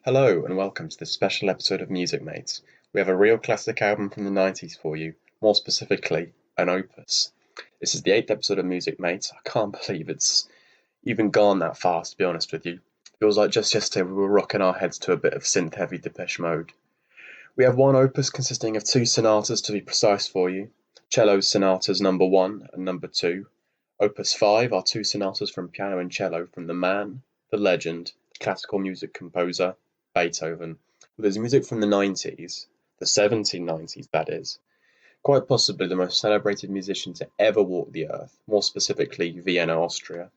Hello and welcome to this special episode of Music Mates. We have a real classic album from the 90s for you, more specifically, an opus. This is the 8th episode of Music Mates. I can't believe it's even gone that fast, to be honest with you. Feels like just yesterday we were rocking our heads to a bit of synth-heavy Depeche Mode. We have one opus consisting of two sonatas to be precise for you. Cello Sonatas number 1 and number 2. Opus 5 are two sonatas from piano and cello from the man, the legend, the classical music composer, Beethoven, with his music from the 90s, the 1790s that is, quite possibly the most celebrated musician to ever walk the earth, more specifically Vienna, Austria.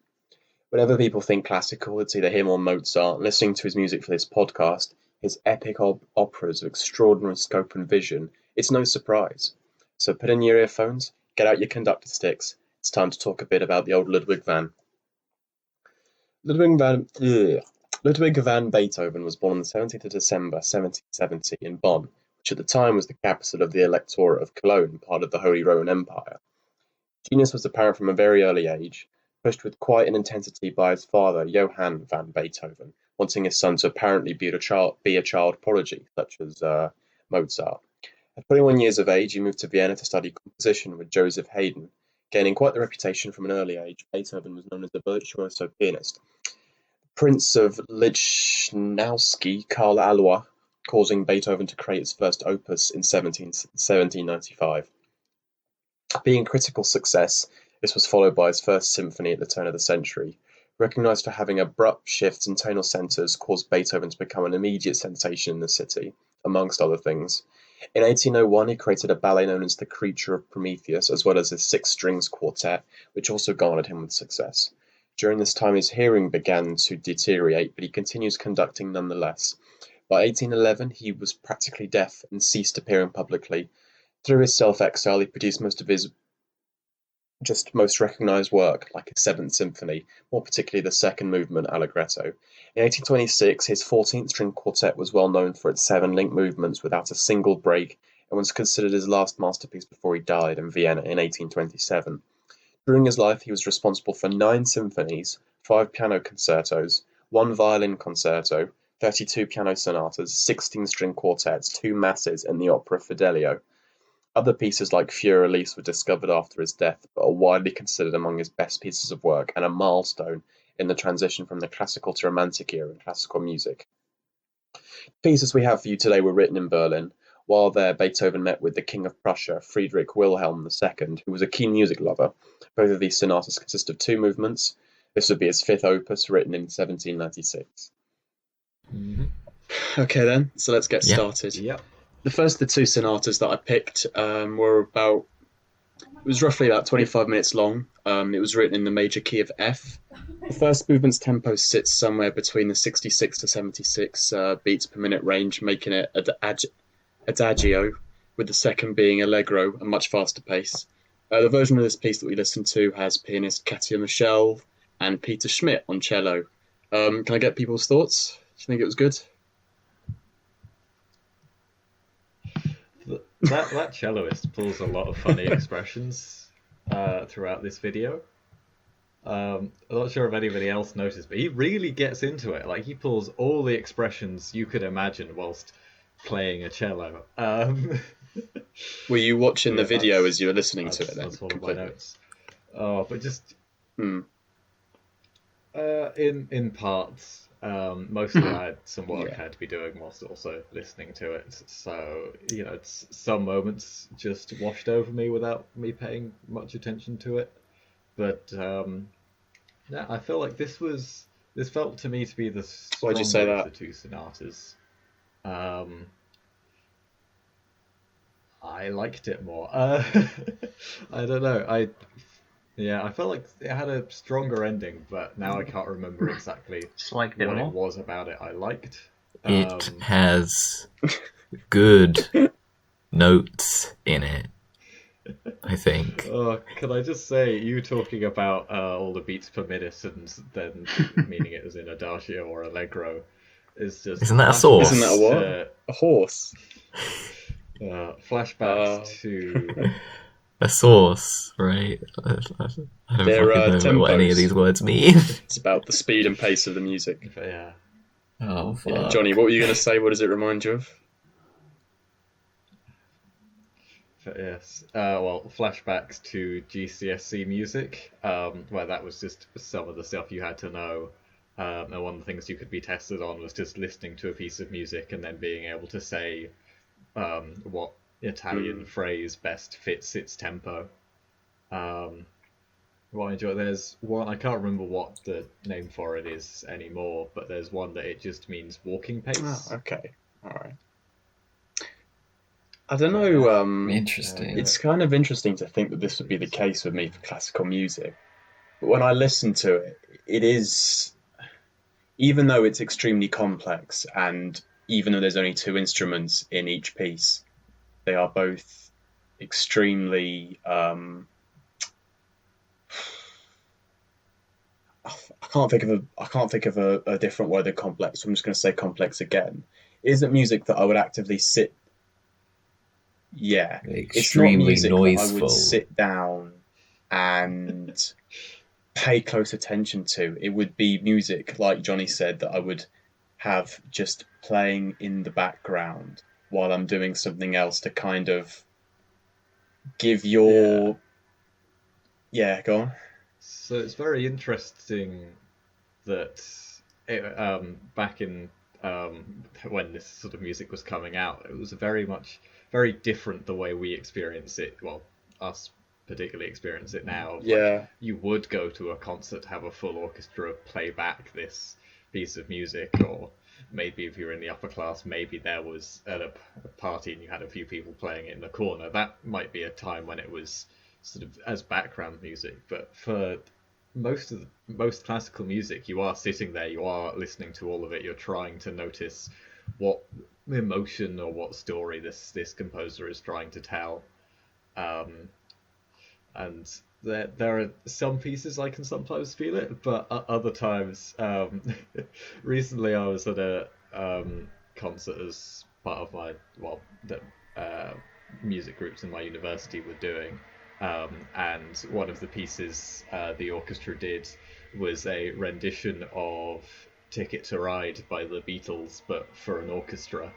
Whenever people think classical, it's either him or Mozart. Listening to his music for this podcast, his epic operas of extraordinary scope and vision, it's no surprise. So put in your earphones, get out your conductor sticks. It's time to talk a bit about the old Ludwig van Beethoven was born on the 17th of December 1770 in Bonn, which at the time was the capital of the Electorate of Cologne, part of the Holy Roman Empire. Genius was apparent from a very early age, pushed with quite an intensity by his father, Johann van Beethoven, wanting his son to apparently be a child prodigy, such as Mozart. At 21 years of age, he moved to Vienna to study composition with Joseph Haydn. Gaining quite the reputation from an early age, Beethoven was known as a virtuoso pianist. Prince of Lichnowsky, Karl Alois, causing Beethoven to create his first opus in 1795. Being a critical success, this was followed by his first symphony at the turn of the century. Recognized for having abrupt shifts in tonal centers, caused Beethoven to become an immediate sensation in the city, amongst other things. In 1801, he created a ballet known as The Creature of Prometheus, as well as his six strings quartet, which also garnered him with success. During this time his hearing began to deteriorate, but he continues conducting nonetheless. By 1811 he was practically deaf and ceased appearing publicly. Through his self-exile he produced most of his most recognised work, like his Seventh Symphony, more particularly the second movement, Allegretto. In 1826 his 14th-string quartet was well known for its 7 linked movements without a single break, and was considered his last masterpiece before he died in Vienna in 1827. During his life he was responsible for 9 symphonies, 5 piano concertos, 1 violin concerto, 32 piano sonatas, 16 string quartets, 2 masses, and the opera Fidelio. Other pieces like Fur-Elise were discovered after his death, but are widely considered among his best pieces of work and a milestone in the transition from the classical to romantic era in classical music. The pieces we have for you today were written in Berlin. While there, Beethoven met with the King of Prussia, Friedrich Wilhelm II, who was a keen music lover. Both of these sonatas consist of 2 movements. This would be his 5th opus, written in 1796. Okay then, so let's get started. Yep. The first of the 2 sonatas that I picked it was roughly about 25 minutes long. It was written in the major key of F. The first movement's tempo sits somewhere between the 66 to 76 beats per minute range, making it adagio, with the second being allegro, a much faster pace. The version of this piece that we listened to has pianist Katia Michel and Peter Schmidt on cello. Can I get people's thoughts? Do you think it was good? That celloist pulls a lot of funny expressions throughout this video. I'm not sure if anybody else noticed, but he really gets into it. Like, he pulls all the expressions you could imagine whilst playing a cello. Were you watching the video as you were listening to it then? That's one of my notes. Oh, but just in parts. Mostly I had some work I had to be doing whilst also listening to it. So, some moments just washed over me without me paying much attention to it. But I feel like this felt to me to be the stronger of the 2 sonatas. I liked it more. I don't know. I felt like it had a stronger ending, but now I can't remember exactly what it was about it I liked. It has good notes in it, I think. Can I just say, you talking about all the beats per minute and then meaning it as in adagio or allegro is just... Isn't that a sauce? Isn't that a what? A horse? Flashbacks to... A sauce, right? I don't fucking know what any of these words mean. It's about the speed and pace of the music. Yeah. Oh Yeah, fuck. Johnny, what were you going to say? What does it remind you of? Yes. Well, flashbacks to GCSE music, where that was just some of the stuff you had to know. And one of the things you could be tested on was just listening to a piece of music and then being able to say what Italian Mm. phrase best fits its tempo. What I enjoy, there's one, I can't remember what the name for it is anymore, but there's one that it just means walking Oh, pace. okay. All right. I don't But know. yeah, Interesting. It's kind of interesting to think that this would be the case with me for classical music. But when I listen to it, it is, even though it's extremely complex, and even though there's only two instruments in each piece, they are both extremely. I can't think of a different word than complex. So I'm just going to say complex again. It isn't music that I would actively sit. Yeah, it's not Extremely music that I would noiseful. sit down and pay close attention to. It would be music, like Johnny said, that I would have just playing in the background while I'm doing something else to kind of give yeah. your. Yeah, go on. So it's very interesting that back in when this sort of music was coming out, it was very different the way we experience it. Well, us particularly experience it now. Of like, Yeah, you would go to a concert, have a full orchestra play back this piece of music, or maybe if you're in the upper class, maybe there was at a party and you had a few people playing it in the corner. That might be a time when it was sort of as background music, but for most classical music, you are sitting there, you are listening to all of it, you're trying to notice what emotion or what story this composer is trying to tell. Um, and there are some pieces I can sometimes feel it, but other times, recently I was at a concert as part of my the uh, music groups in my university were doing, and one of the pieces the orchestra did was a rendition of "Ticket to Ride" by the Beatles, but for an orchestra.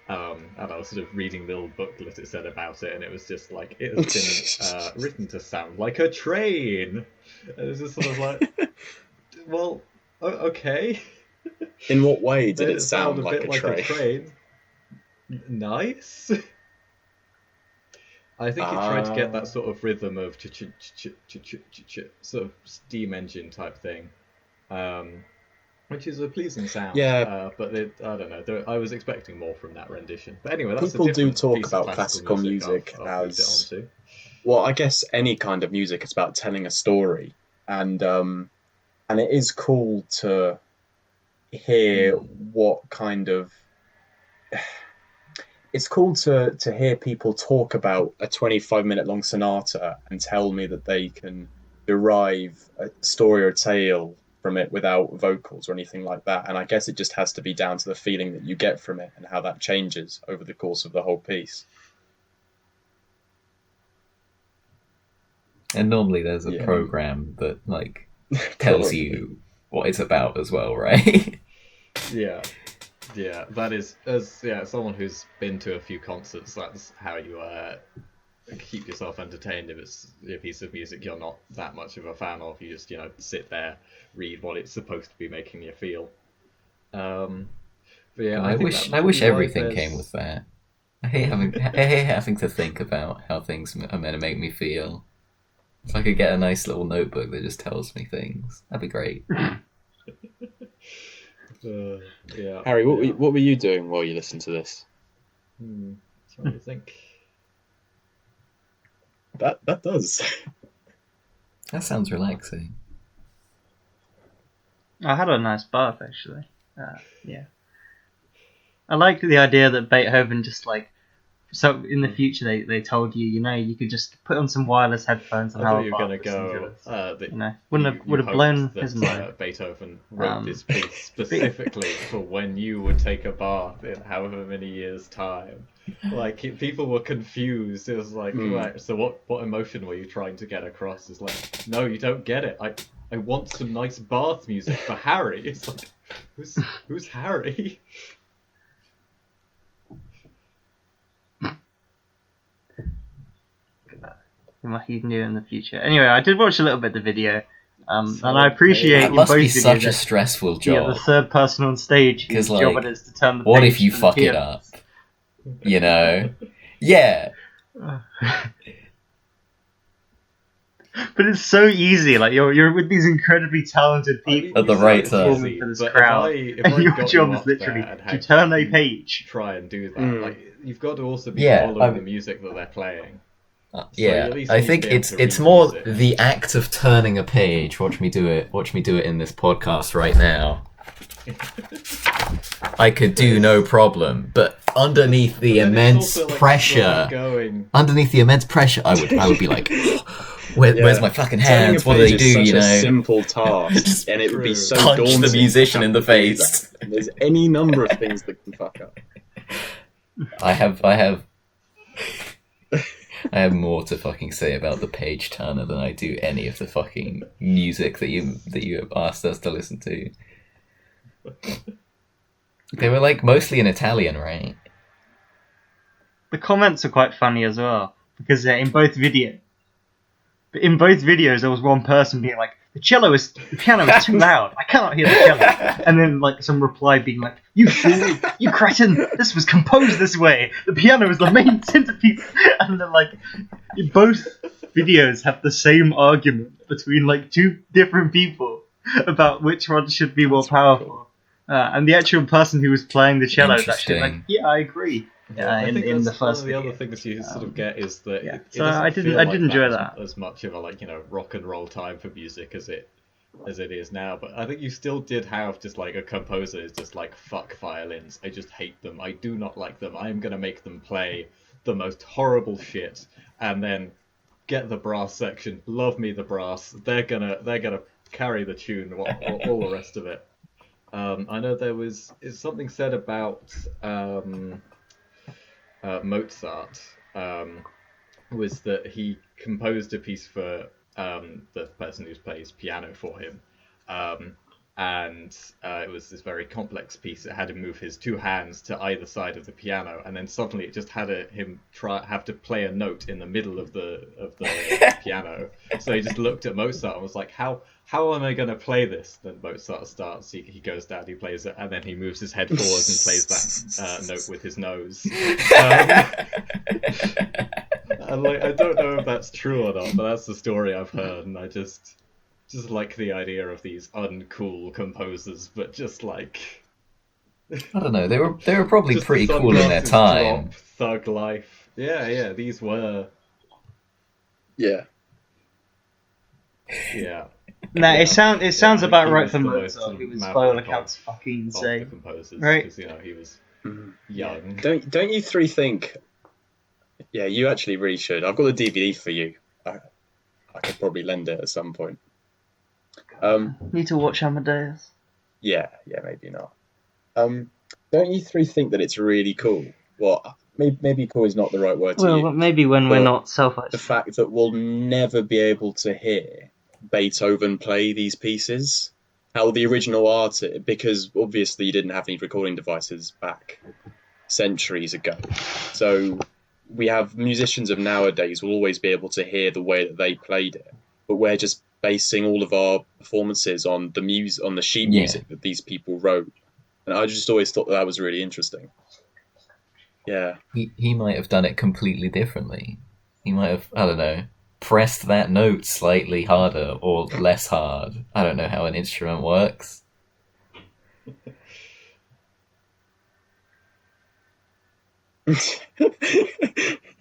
And I was sort of reading the little booklet it said about it, and it was just like it has been written to sound like a train. And it's just sort of like, well, okay. in what way You did made it it sound sound a like bit a like a tray? train. Nice. I think it tried to get that Ah, sort of rhythm of sort of steam engine type thing, um, which is a pleasing sound. yeah. But I don't know. I was expecting more from that rendition. But anyway, that's a People do different talk piece of about classical classical music. music I've moved it on as, to. well, I guess any kind of music is about telling a story, and it is cool to hear Hmm. what kind of. It's cool to hear people talk about a 25-minute long sonata and tell me that they can derive a story or a tale from it without vocals or anything like that. And I guess it just has to be down to the feeling that you get from it and how that changes over the course of the whole piece. And normally there's a Yeah, program that like tells probably. you what it's about as well, right? Yeah, yeah. That is as someone who's been to a few concerts. That's how you keep yourself entertained. If it's a piece of music you're not that much of a fan of, you just sit there, read what it's supposed to be making you feel. Um, but yeah, God, I think that I might be wish why everything came with there's. that. I hate having to think about how things are meant to make me feel. If I could get a nice little notebook that just tells me things, that'd be great. Uh, yeah, Harry, yeah. what were you doing while you listened to this? Trying to think. That does. That sounds relaxing. I had a nice bath actually. Yeah, I like the idea that Beethoven just like so in the future they told you you could just put on some wireless headphones and I thought have a you were bath gonna listening to go it. that Wouldn't have you would have hoped blown his mind. that Beethoven wrote this Um, piece but specifically for when you would take a bath in however many years' time. Like people were confused. It was like, Hmm. right, so what emotion were you trying to get across? It's like, no, you don't get it. I want some nice bath music for Harry. It's like, Who's Harry? He knew in the future. Anyway, I did watch a little bit of the video, and So I appreciate That in must both be videos such a that, stressful yeah, the job. third person on stage whose 'Cause, job like, it is to turn the What page if you for the fuck it piano. up? You know? Yeah. But it's so easy. Like you're with these incredibly talented people At the you say right it's time. easy, for this but crowd, if and I your got job you is up literally there and to had turn a you page. try and do that, Mm. like you've got to also be Yeah, following the music that they're playing. So you Yeah, at least I need to think be able it's to read it's more music. the act of turning a page. Watch me do it. Watch me do it in this podcast right now. I could do no problem, but underneath the But then it's immense also, like, pressure, slowly going. underneath the immense pressure, I would be like, where's Yeah. my fucking Turning a hands? What do page they is do? such You a know, simple task, Just and it would be True. so punch the daunting to musician have in the to do face. that. And there's any number of things that can fuck up. I have more to fucking say about the page turner than I do any of the fucking music that you asked us to listen to. They were like mostly in Italian, right? The comments are quite funny as well because in both videos, there was one person being like, the piano is too loud. I cannot hear the cello. And then like some reply being like, you fool, you cretin, this was composed this way. The piano is the main centerpiece. And then like both videos have the same argument between like two different people about which one should be more That's really powerful. cool. And the actual person who was playing the cello is actually like, Interesting. yeah, I agree. I think in that's the first one of the video. other things you sort of get is that yeah. it So doesn't I did feel like enjoy as, that. as much of a rock and roll time for music as it is now. But I think you still did have just like a composer is just like, fuck violins. I just hate them. I do not like them. I am gonna make them play the most horrible shit, and then get the brass section. Love me the brass. They're gonna carry the tune. All the rest of it. I know is something said about Mozart, was that he composed a piece for the person who plays piano for him, and it was this very complex piece. It had him move his two hands to either side of the piano, and then suddenly it just had him have to play a note in the middle of the piano. So he just looked at Mozart and was like, "How am I going to play this?" Then Mozart starts. He goes down, he plays it, and then he moves his head forwards and plays that note with his nose. And like, I don't know if that's true or not, but that's the story I've heard, and I just like the idea of these uncool composers, but just like I don't know. They were probably just pretty the cool in their sunglasses time. drop, thug life. Yeah, these were. Yeah. Yeah. No, Yeah. it sounds I think about he right was for the most Mozart, who was by maverick all accounts fucking of the insane. composers, Right. because he was Mhm. young. Don't you three think? Yeah, you actually really should. I've got the DVD for you. I could probably lend it at some point. Need to watch Amadeus. Yeah, maybe not. Don't you three think that it's really cool? Well, maybe cool is not the right word to Well, use. maybe when we're But not The self-isolated. fact that we'll never be able to hear Beethoven play these pieces, how the original artist, because obviously you didn't have any recording devices back centuries ago. So we have musicians of nowadays will always be able to hear the way that they played it, but we're just basing all of our performances on the sheet Yeah. music that these people wrote. And I just always thought that was really interesting. Yeah. He might have done it completely differently. He might have, I don't know, pressed that note slightly harder or less hard. I don't know how an instrument works.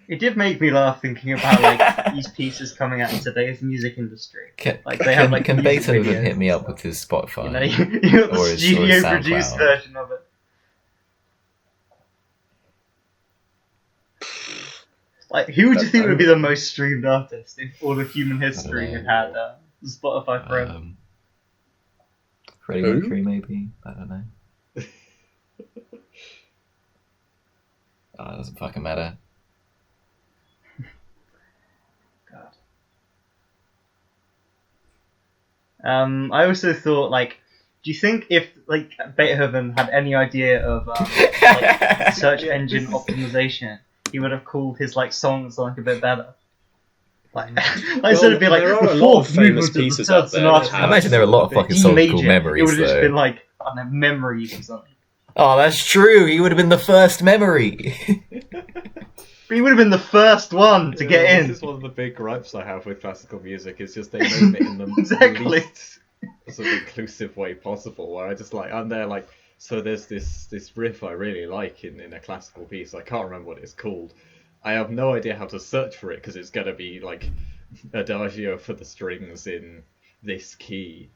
It did make me laugh thinking about like these pieces coming out in today's music industry. Can, Like they have like can music Beethoven videos hit me and up stuff. with his Spotify? You know, you got the Or his studio produced SoundCloud. version of it. Like, who would you think would be the most streamed artist if all of human history had had Spotify forever? Freddie Who? Mercury, maybe? I don't know. Oh, it doesn't fucking matter. I also thought like Do you think if like Beethoven had any idea of like search engine optimization, he would have called his like songs like a bit better? Like, instead of being like there are the a lot of fourth famous movement of the pieces third out there sonata. that I have imagine there are a lot of fucking D songs major. called It memories, would have just though. been like I don't know, memories or something. Oh, that's true. He would have been the first memory. But he would have been the first one to get in. This is one of the big gripes I have with classical music. Is just they name it in the Exactly. least sort of inclusive way possible. Where I just like I'm there like so there's this riff I really like in a classical piece. I can't remember what it's called. I have no idea how to search for it because it's gonna be like adagio for the strings in this key.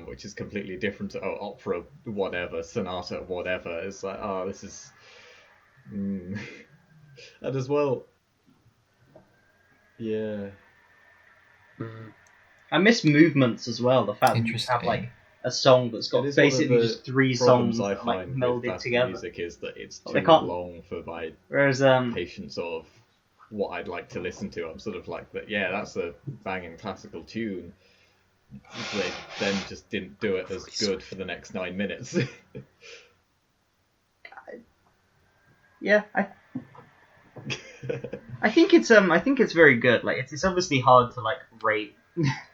Which is completely different to opera, whatever, sonata, whatever. It's like, oh, this is. And as well, yeah. I miss movements as well. The fact that you Interesting. have like a song that's got It is one of basically the just three problems songs I that, like find with melded classical together. music is that it's Well, too they can't- long for my Whereas patience of what I'd like to listen to. I'm sort of like, that. Yeah, that's a banging classical tune. They then just didn't do it as good for the next 9 minutes. yeah, I think it's very good. Like it's obviously hard to like rate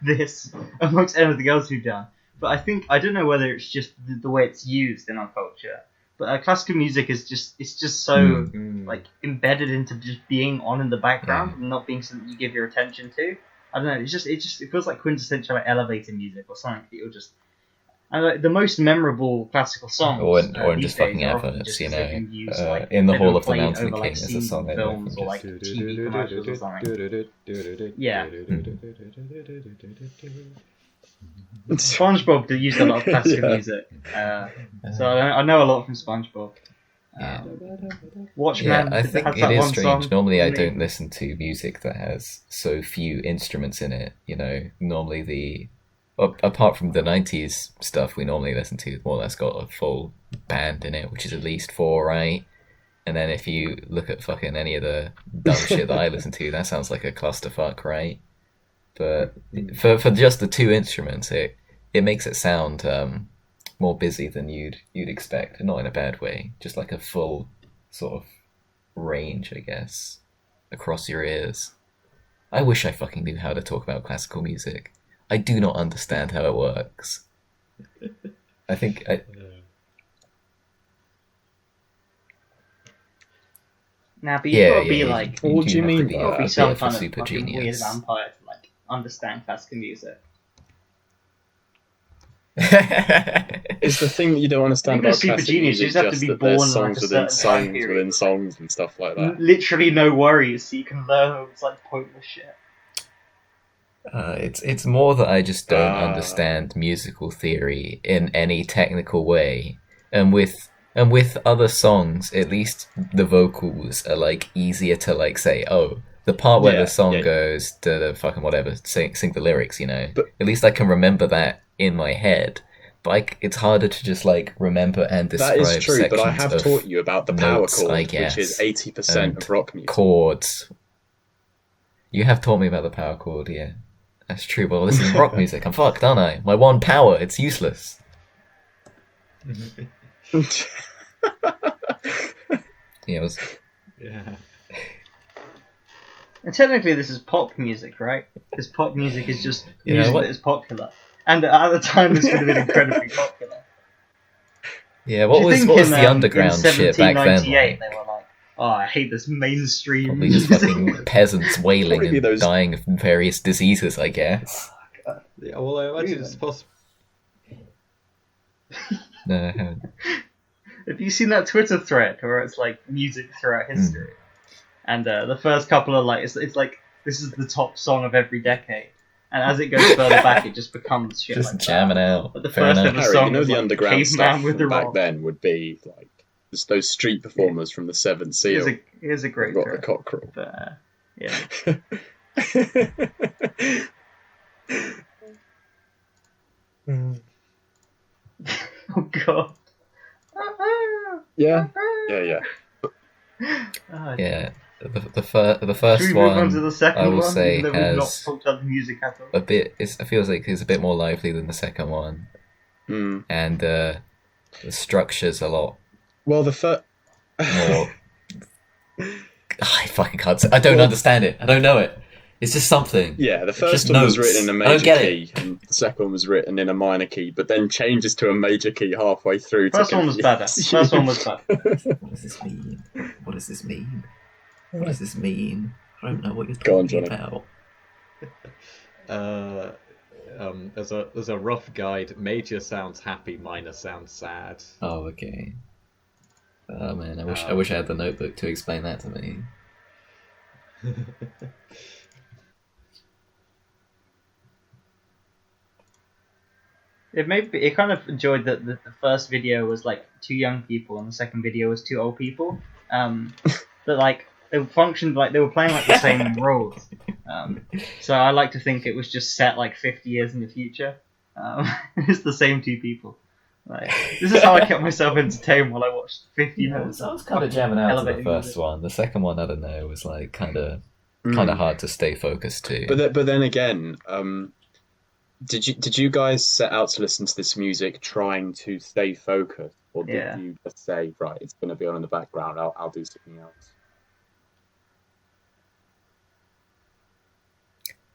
this amongst anything else we've done. But I don't know whether it's just the way it's used in our culture. But classical music is just so like embedded into just being on in the background and not being something you give your attention to. I don't know. It feels like quintessential like elevator music or something that you'll just. And like, the most memorable classical songs or in these just days fucking are often adverts, just you 'cause know. they've been used, like, In the they've Hall been of the played Mountain over, like, King is a scenes song in that films or just- like TV commercials or something. Yeah. SpongeBob did use a lot of classical Yeah. music, so I know a lot from SpongeBob. Yeah. Watchmen Yeah, I has think that it is one strange. song, Normally, I didn't it? don't listen to music that has so few instruments in it. You know, normally apart from the '90s stuff, we normally listen to more or less got a full band in it, which is at least 4, right? And then if you look at fucking any of the dumb shit that I listen to, that sounds like a clusterfuck, right? But for just the 2 instruments, it makes it sound more busy than you'd expect, and not in a bad way. Just like a full sort of range, I guess, across your ears. I wish I fucking knew how to talk about classical music. I do not understand how it works. I think Nah, but you've yeah, got to yeah, be you- like, you What do you have to mean be by you've got to that? be a some bit of a kind of super fucking weird genius. vampire to like understand classical music. Is the thing that you don't understand Even a about super classic genius, you music just have to just be that there's born in, like, songs a within certain time songs period. within songs and stuff like that? Literally no worries, so you can learn all this like pointless shit. It's more that I just don't Ah. understand musical theory in any technical way, and with other songs, at least the vocals are like easier to like say, oh, the part where Yeah, the song yeah. goes to the fucking whatever, sing the lyrics, you know. But- At least I can remember that in my head. But it's harder to just like remember and describe That is true, but I sections have of taught you about the power notes, chord, I which guess, is 80% and of rock music. chords. You have taught me about the power chord, yeah. That's true. Well, this is rock music. I'm fucked, aren't I? My one power, it's useless. Yeah, it was. Yeah. And technically, this is pop music, right? Because pop music is just You know music what? that is popular, and at the time, this would have been incredibly popular. Yeah, Do what you was think the in underground shit back then? 1798, Like? they were like, "Oh, I hate this mainstream Probably just music." fucking peasants wailing Probably and those- dying of various diseases, I guess. Yeah, well, I imagine it's possible. No, I haven't. Have you seen that Twitter thread where it's like music throughout history? And the first couple are like, it's like, this is the top song of every decade. And as it goes further back, it just becomes shit Just like jamming that. out. But the Fair first enough. ever Harry, song you know was the like underground Caveman stuff with from the back Rock. then would be like just those street performers from the Seventh Seal. Here's a great Got the thread. cockerel. But, yeah. Oh god. yeah, yeah. Oh, Yeah, the Should first we move on to one the second I will one? say Even though we've not has talked about the music at all. a bit. It feels like it's a bit more lively than the second one. and the structure's a lot Well, the first. more. I fucking can't. I don't understand it. I don't know it. It's just something. Yeah, the It's first just one was notes. written in a I don't major get key, and the second one was written in a minor key, but then changes to a major key halfway through. First one was better. First one was better. What does this mean? What does this mean? What does this mean? I don't know what you're Go on, talking Johnny. about. There's a rough guide. Major sounds happy, minor sounds sad. Oh, okay. Oh man, I wish I had the notebook to explain that to me. It kind of enjoyed that the first video was like two young people and the second video was two old people. But like they functioned like they were playing like the same roles. So I like to think it was just set like 50 years in the future. It's the same two people. Like, this is how I kept myself entertained while I watched 50 minutes. I was kind of jamming out to the elevating first music. one. The second one, I don't know, was like kind of hard to stay focused to. But then again, did you guys set out to listen to this music trying to stay focused, or did Yeah. you just say, right, it's going to be on in the background, I'll do something else?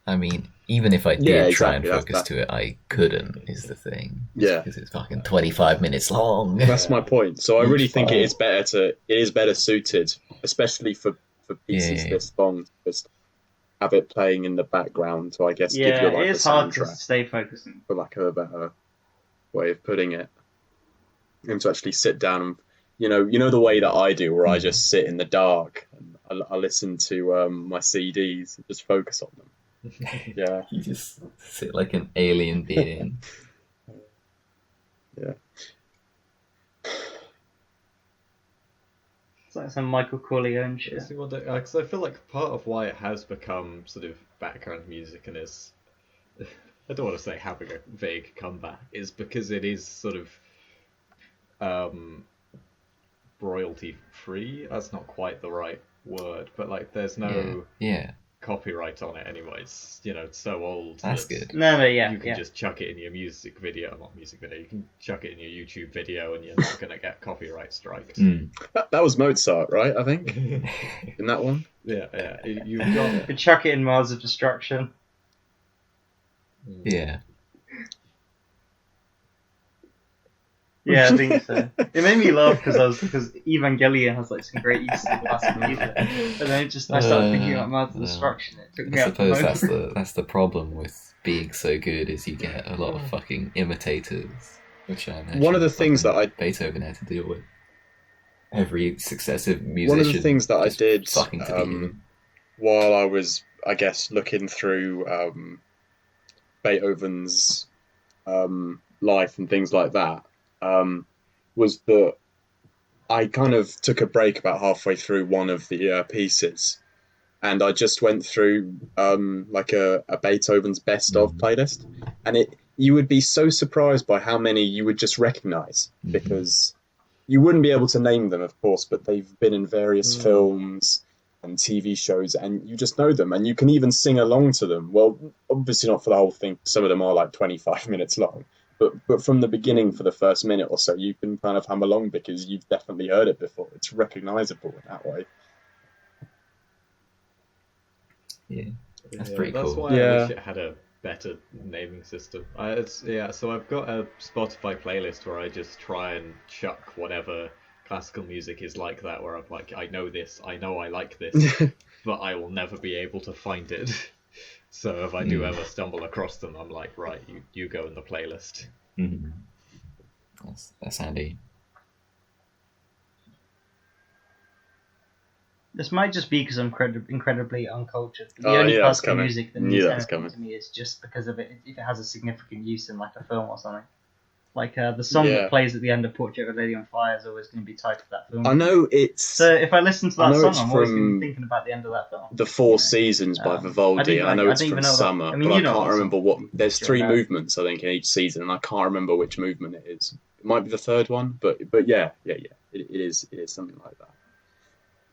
I mean, even if I did Yeah, try and exactly, focus to it, I couldn't, is the thing. Yeah. Because it's fucking 25 minutes long. That's my point. So I Each really think file. it is better suited, especially for pieces Yeah. this long, to just have it playing in the background. So I guess give Yeah, you like it a is hard to soundtrack, stay focused. for lack of a better way of putting it, and to actually sit down and you know the way that I do, where I just sit in the dark and I listen to my CDs and just focus on them. Yeah. You just sit like an alien being. Yeah. It's like some Michael Corleone shit. Because I feel like part of why it has become sort of background music and is, I don't want to say having a vague comeback, is because it is sort of royalty free. That's not quite the right word, but like there's no Yeah. copyright on it anyway. It's it's so old. That's that good. No, yeah, You can yeah. just chuck it in your music video. Not music video. You can chuck it in your YouTube video, and you're not gonna get copyright striked. That was Mozart, right? I think in that one. Yeah. You've got You could chuck it in Mars of Destruction. Yeah. Yeah, I think so. It made me laugh because Evangelion has like some great use of classical music, but then I started thinking about Mars of Destruction. It took me I out the suppose moment. that's the problem with being so good is you get a lot of fucking imitators, which I imagine One of the things fucking that Beethoven had to deal with. Every successive musician. One of the things that I just did fucking to beat him. while I was, I guess, looking through Beethoven's life and things like that, was that I kind of took a break about halfway through one of the pieces, and I just went through like a Beethoven's best of playlist, and you would be so surprised by how many you would just recognize, because you wouldn't be able to name them, of course, but they've been in various films and TV shows, and you just know them, and you can even sing along to them. Well, obviously not for the whole thing. Some of them are like 25 minutes long, but from the beginning, for the first minute or so, you can kind of hum along because you've definitely heard it before. It's recognizable in that way. Yeah, that's pretty cool. That's why I wish it had a better naming system. So I've got a Spotify playlist where I just try and chuck whatever classical music is like that, where I'm like, I know this, I know I like this, but I will never be able to find it. So if I do ever stumble across them, I'm like, right, you go in the playlist. That's handy. This might just be because I'm incredibly uncultured. The Oh, I only knew that was classical coming. music that Knew means that was anything coming. to me is just because of it. If it has a significant use in like a film or something, like the song that plays at the end of Portrait of a Lady on Fire is always going to be tied to that film. I know it's So if I listen to I that know song, it's I'm always going to from be thinking about the end of that film. The Four Seasons by Vivaldi. I know it's from Summer, but I can't remember what. There's three movements, I think, in each season, and I can't remember which movement it is. It might be the third one, but yeah. It is something like that.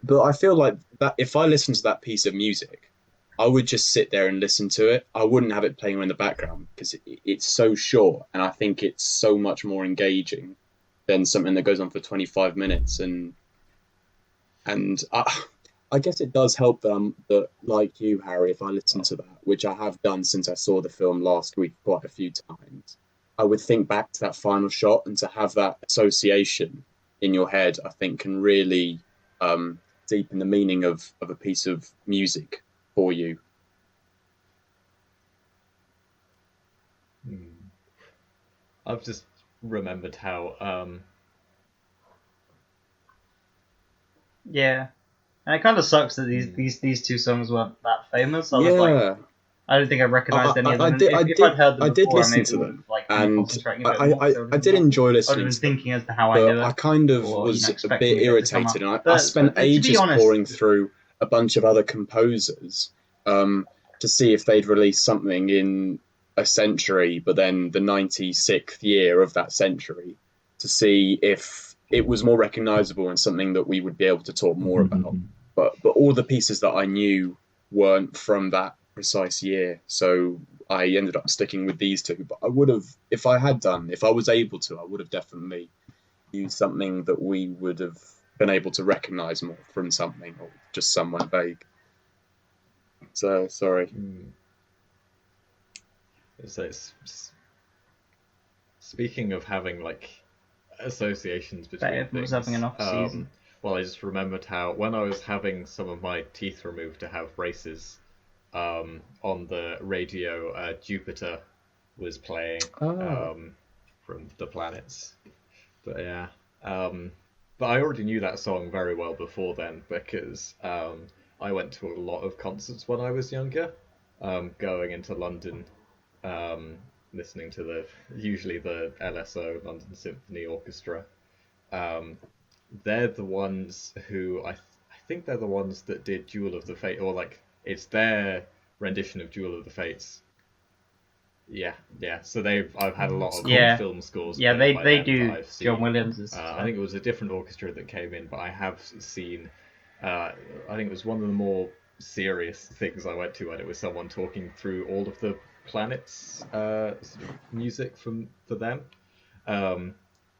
But I feel like that if I listen to that piece of music, I would just sit there and listen to it. I wouldn't have it playing in the background because it's so short, and I think it's so much more engaging than something that goes on for 25 minutes. And I guess it does help that like you, Harry, if I listen to that, which I have done since I saw the film last week quite a few times, I would think back to that final shot, and to have that association in your head, I think can really deepen the meaning of a piece of music for you. I've just remembered how Yeah, and it kind of sucks that these two songs weren't that famous. I Yeah, don't think I recognised any of them. If I'd heard them I did before, I listen maybe to would them, have like been and concentrating a bit more. I did enjoy I would listening have been to them, thinking as to how I do but I it, kind of or was a expecting bit it to come up. irritated, and I But spent to be ages honest, pouring through a bunch of other composers to see if they'd released something in a century, but then the 96th year of that century, to see if it was more recognisable and something that we would be able to talk more about. But all the pieces that I knew weren't from that precise year, so I ended up sticking with these two. But I would have, if I had done, if I was able to, I would have definitely used something that we would have been able to recognise more from something, or just someone vague. So sorry. So speaking of having like associations between Beethoven was things, having an off season. well, I just remembered how when I was having some of my teeth removed to have braces, on the radio, Jupiter was playing from the planets. But yeah, but I already knew that song very well before then because I went to a lot of concerts when I was younger, going into London, listening to usually the LSO, London Symphony Orchestra. They're the ones who I think they're the ones that did Duel of the Fate, or like it's their rendition of Duel of the Fates. Yeah. So I've had a lot of film scores. Yeah, played by they them do that I've seen. John Williams. I think it was a different orchestra that came in, but I have seen. I think it was one of the more serious things I went to, and it was someone talking through all of the planets, sort of music for them.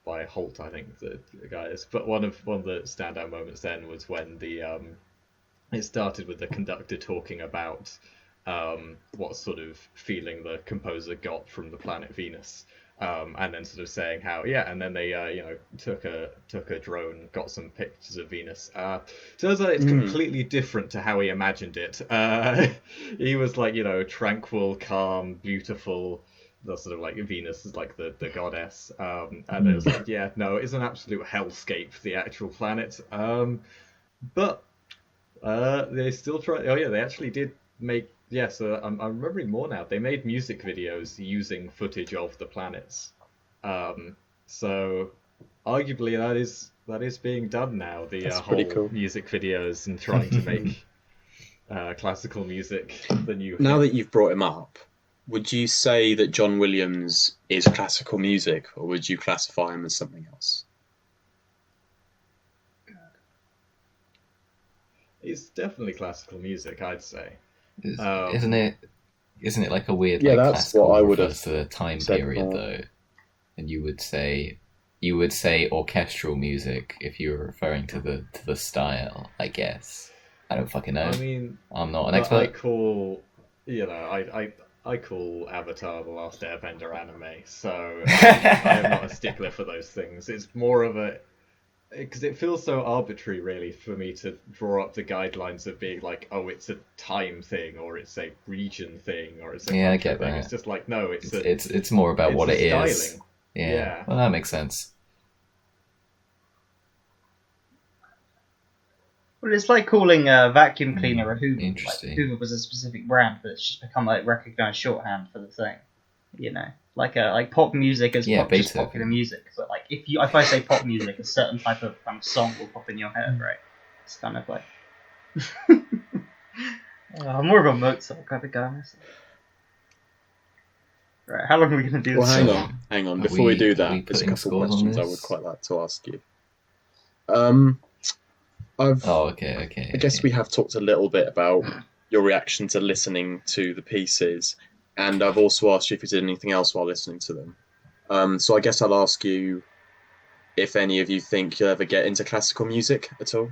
By Holt, I think the guy is. But one of the standout moments then was when it started with the conductor talking about what sort of feeling the composer got from the planet Venus, and then sort of saying how and then they took a drone, got some pictures of Venus. Turns out it's completely different to how he imagined it. He was like tranquil, calm, beautiful. The sort of like Venus is like the goddess, and it was like no, it's an absolute hellscape, the actual planet. But they still try. Oh yeah, they actually did make. Yeah, so I'm remembering more now. They made music videos using footage of the planets. So arguably that is being done now. The whole cool. music videos and trying to make classical music the new. Now that you've brought him up, would you say that John Williams is classical music, or would you classify him as something else? It's definitely classical music, I'd say. Isn't it like a weird Yeah, like that's classical what I would refers have to the time said period more. though, and you would say orchestral music if you were referring to the style, I guess. I don't fucking know. I mean, I'm not an expert. I call Avatar The Last Airbender anime, so I am not a stickler for those things. It's more of a because it feels so arbitrary, really, for me to draw up the guidelines of being like, oh, it's a time thing, or it's a region thing, or it's a I country get thing. that. It's just like no, it's more about it's what a it is. styling. Yeah. Well, that makes sense. Well, it's like calling a vacuum cleaner a Hoover. Interesting. Like, Hoover was a specific brand, but it's just become like recognized shorthand for the thing. Like pop music is just Beethoven. popular music. But like if I say pop music, a certain type of song will pop in your head, right? It's kind of like I'm more of a Mozart kind of guy myself. Right, how long are we going to do Well, this? hang on. Before we do that, there's a couple of questions I would quite like to ask you. I guess we have talked a little bit about your reaction to listening to the pieces, and I've also asked you if you did anything else while listening to them. So I guess I'll ask you if any of you think you'll ever get into classical music at all.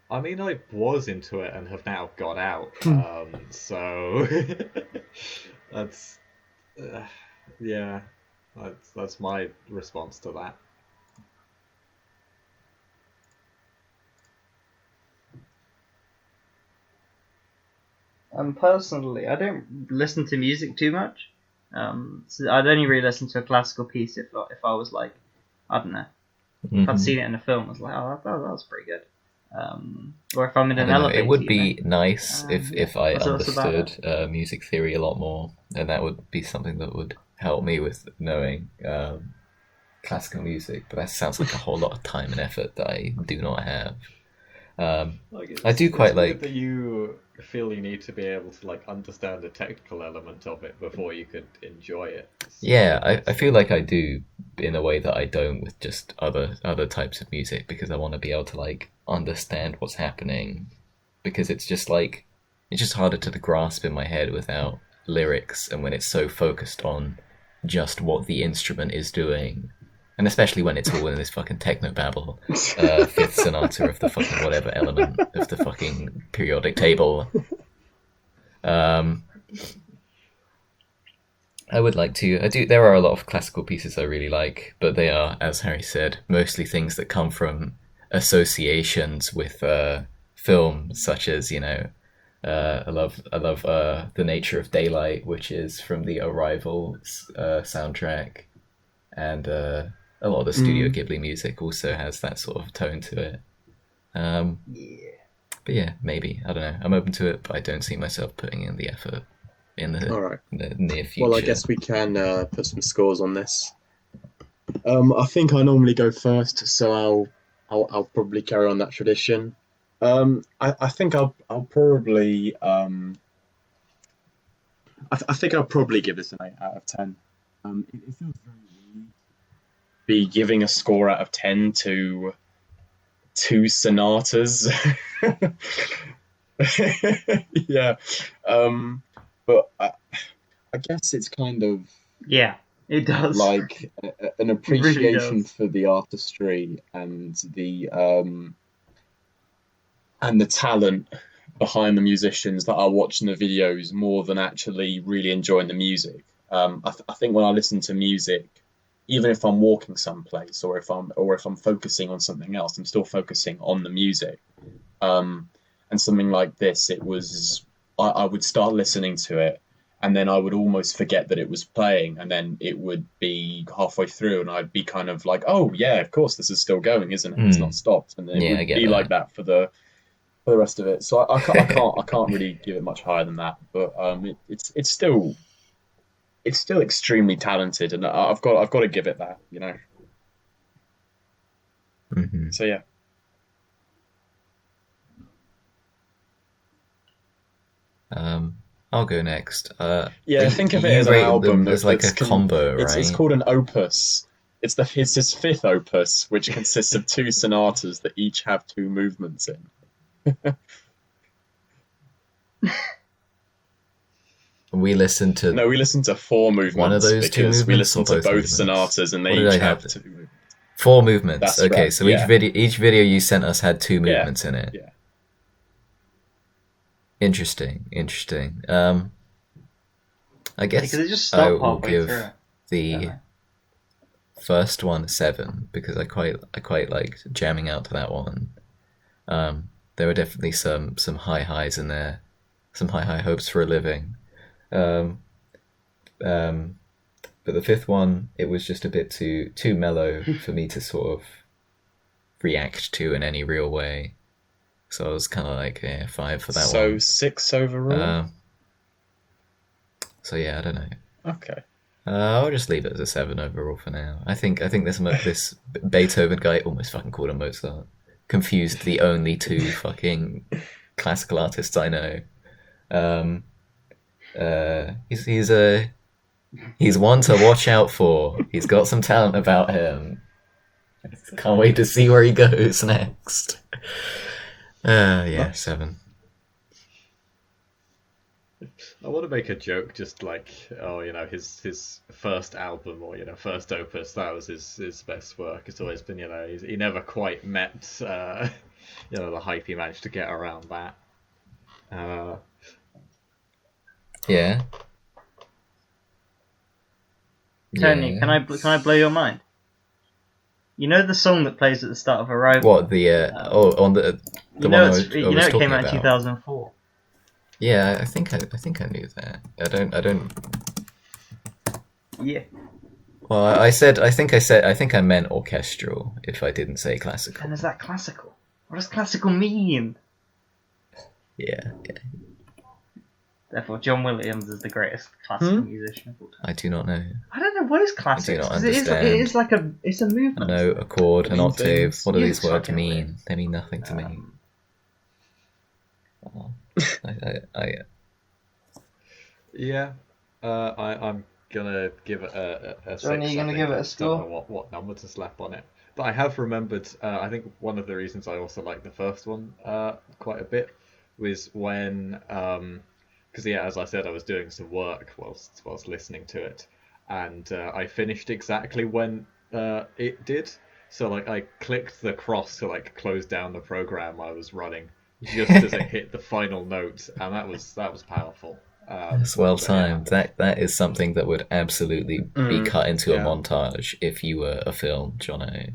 I mean, I was into it and have now got out. So that's yeah, that's my response to that. Personally, I don't listen to music too much. So I'd only really listen to a classical piece if I was like, I don't know, if I'd seen it in a film, I was like, oh, that was pretty good. Or if I'm in an elevator. It would be nice if I What's understood music theory a lot more, and that would be something that would help me with knowing classical music. But that sounds like a whole lot of time and effort that I do not have. I do quite like that you feel you need to be able to like understand the technical element of it before you could enjoy it. Yeah, I feel like I do in a way that I don't with just other types of music, because I want to be able to like understand what's happening, because it's just harder to grasp in my head without lyrics, and when it's so focused on just what the instrument is doing. And especially when it's all in this fucking techno babble, fifth sonata of the fucking whatever element of the fucking periodic table. I would like to. There are a lot of classical pieces I really like, but they are, as Harry said, mostly things that come from associations with film, such as I love The Nature of Daylight, which is from the Arrival soundtrack, and a lot of the Studio Ghibli music also has that sort of tone to it. But yeah, maybe. I don't know. I'm open to it, but I don't see myself putting in the effort in the near future. Well, I guess we can put some scores on this. I think I normally go first, so I'll probably carry on that tradition. I think I'll probably I think I'll probably give this an 8 out of 10. It feels very weird be giving a score out of 10 to two sonatas. Yeah, but I guess it's kind of it does like an appreciation really for the artistry and the talent behind the musicians that are watching the videos more than actually really enjoying the music. I think when I listen to music, even if I'm walking someplace or if I'm focusing on something else, I'm still focusing on the music. And something like this, I would start listening to it, and then I would almost forget that it was playing, and then it would be halfway through, and I'd be kind of like, oh yeah, of course this is still going, isn't it? It's not stopped, and it would be like that for the rest of it. So I can't really give it much higher than that, but it's still extremely talented, and I've got to give it that, Mm-hmm. So yeah. I'll go next. Think of it as an album. as like a combo, right? It's called an opus. It's his fifth opus, which consists of two sonatas that each have two movements in. We listened to four movements. One of those two movements. We listened to both movements? sonatas, and they each have two movements. 4 movements. That's okay, right, so each video you sent us had 2 movements in it. Yeah. Interesting. I guess because it just I stopped will halfway give through. the first one a 7 because I quite liked jamming out to that one. There were definitely some high highs in there, some high hopes for a living. But the fifth one, it was just a bit too mellow for me to sort of react to in any real way. So I was kind of like 5 for that one. So 6 overall. So yeah, I don't know. Okay. I'll just leave it as a 7 overall for now. I think this Beethoven guy, almost fucking called him Mozart, confused the only 2 fucking classical artists I know. He's one to watch out for. He's got some talent about him. Can't wait to see where he goes next. Yeah, 7. I want to make a joke, just like, oh, his first album or first opus, that was his best work. It's always been, he never quite met the hype he managed to get around that. Yeah. Tony, Yeah. can I blow your mind? You know the song that plays at the start of Arrival? What on the You one know, I was it talking came out in about? 2004. Yeah, I think I knew that. I don't. Yeah. Well, I think I meant orchestral. If I didn't say classical. And is that classical? What does classical mean? Yeah. Therefore, John Williams is the greatest classical musician of all time. I do not know. I don't know what is classic. not 'Cause it is understand. like it's a movement. No, a chord, an mean octave. things. What do Yeah, these it's words fucking mean? weird. They mean nothing to me. I Yeah, I'm gonna give it a 6. John, are you gonna give it a score? Don't know what number to slap on it, but I have remembered. I think one of the reasons I also like the first one quite a bit was when, because as I said, I was doing some work whilst listening to it, and I finished exactly when it did. So like I clicked the cross to like close down the program I was running just as it hit the final note, and that was powerful. It's well but yeah. timed. That is something that would absolutely be cut into a yeah. montage if you were a film, Jono.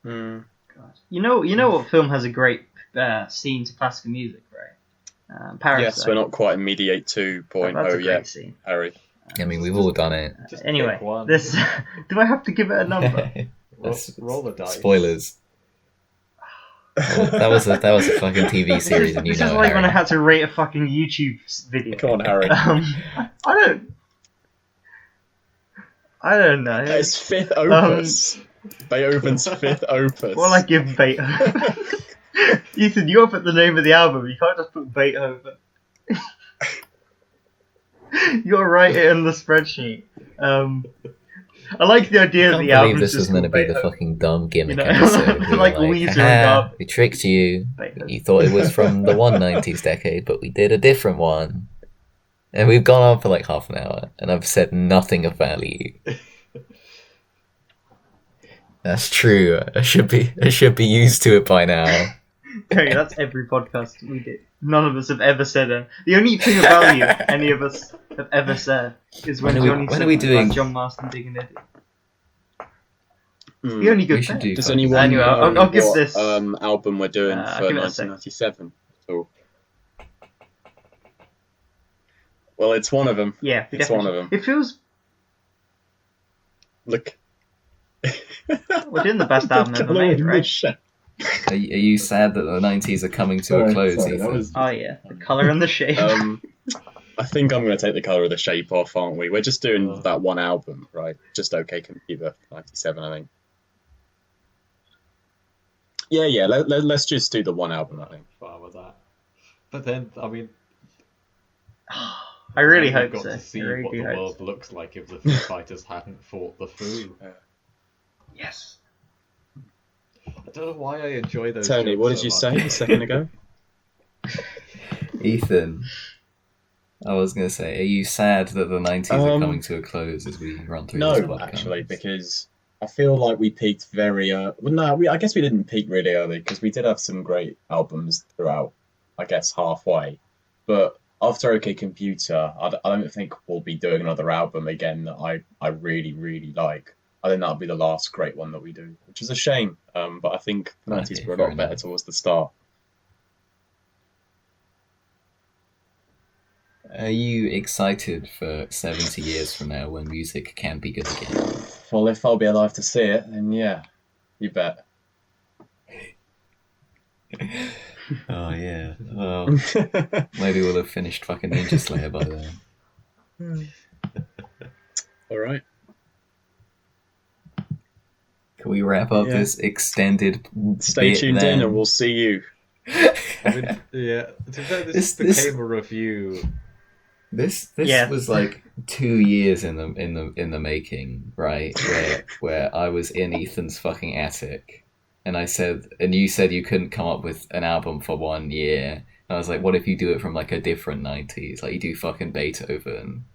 Mm. God. You know what film has a great scene to classical music, right? Parasite. Yes, we're not quite Mediate 2.0 That's a great yet, scene. Harry. I mean, we've all done it. Just Anyway, pick one. this do I have to give it a number? Roll the dice. Spoilers. That was a fucking TV series, and you This know is it, like when I Harry. had to rate a fucking YouTube video. Come on, Harry. I don't know. It's 5th opus. Beethoven's 5th opus. Well, I give Beethoven. Ethan, you gotta put the name of the album. You can't just put Beethoven. You gotta write it in the spreadsheet. I like the idea I that can't the album believe this was meant to be the fucking dumb gimmick You know, episode. We were like like, Weezer and "Haha, Garb." we tricked you. Beethoven. You thought it was from the 190s decade, but we did a different one. And we've gone on for like half an hour, and I've said nothing of value. That's true. I should be used to it by now. Okay, that's every podcast we do. None of us have ever said it. The only thing of value any of us have ever said is when Johnny said when are we doing- about John Marston being an idiot. Mm. The only good We should thing. do Does fucking- anyone Anyway, know I'll give what this- album we're doing I'll for give it a sec. 1997? Well, it's one of them. Yeah, It's definitely. one of them. It feels Look. we're doing the best album ever made, right? Are you sad that the 90s are coming to a close, Sorry, that Ethan? was- Oh yeah, the colour and the shape. I think I'm going to take the colour of the shape off, aren't we? We're just doing that one album, right? Just OK Computer, 97, I think. Yeah, let's just do the one album, I think. Fine with that. But then, I mean, I really we've hope got so. to see I really what do the hope world so. looks like if the Foo Fighters hadn't fought the Foo. Yes. I don't know why I enjoy those. Tony, jokes what did so you much. say a second ago? Ethan, I was going to say, are you sad that the 90s are coming to a close as we run through this No, podcast? actually, because I feel like we peaked very well, no, I guess we didn't peak really early, because we did have some great albums throughout, I guess, halfway. But after OK Computer, I don't think we'll be doing another album again that I really, really like. I think that'll be the last great one that we do, which is a shame. But I think the 90s Okay, were a fair lot better enough. towards the start. Are you excited for 70 years from now when music can be good again? Well, if I'll be alive to see it, then yeah, you bet. Oh, yeah. Well, maybe we'll have finished fucking Ninja Slayer by then. All right. Can we wrap up Yeah. this extended Stay bit tuned then? in and we'll see you. I mean, yeah, to be fair, this This- became a review This Yeah. was like 2 years in the making, right? Where I was in Ethan's fucking attic, and you said you couldn't come up with an album for 1 year. And I was like, what if you do it from like a different '90s? Like you do fucking Beethoven,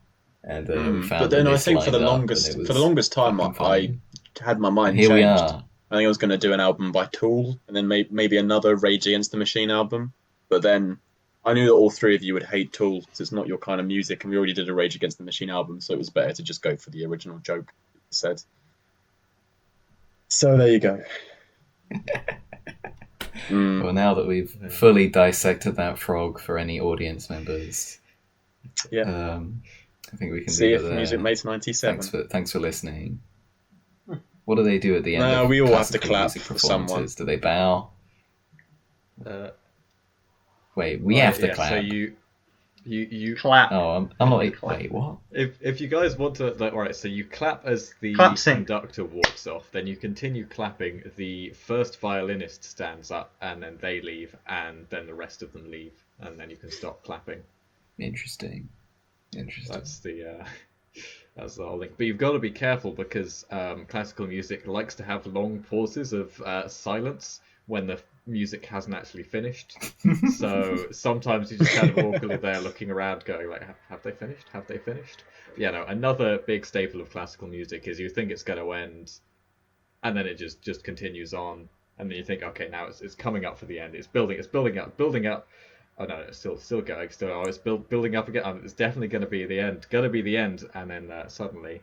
and we But found then I this think lined up, and it for the was longest time, fucking I fine. had my And mind here we changed. are. I think I was going to do an album by Tool, and then maybe another Rage Against the Machine album. But then I knew that all three of you would hate Tool because it's not your kind of music, and we already did a Rage Against the Machine album, so it was better to just go for the original joke said. So there you go. Well, now that we've fully dissected that frog for any audience members, Yeah. I think we can See leave if it there. Music Mates 97. Thanks for listening. What do they do at the end No, of we all have to classical clap music for performances? someone. Do they bow? Wait, we Right, have to yeah, clap. So you Clap. Oh, I'm not. Clap. Wait, what? if you guys want to, like, right, so you clap as the Clap sync. conductor walks off, then you continue clapping. The first violinist stands up, and then they leave, and then the rest of them leave, and then you can stop clapping. Interesting. That's the that's the whole thing. But you've got to be careful because classical music likes to have long pauses of silence when the music hasn't actually finished. So sometimes you just kind of awkwardly there looking around going like, have they finished? Have they finished? Yeah, no, another big staple of classical music is you think it's going to end and then it just continues on, and then you think, okay, now it's coming up for the end. It's building up. Oh no, it's still going. It's building up again. It's definitely going to be the end. And then suddenly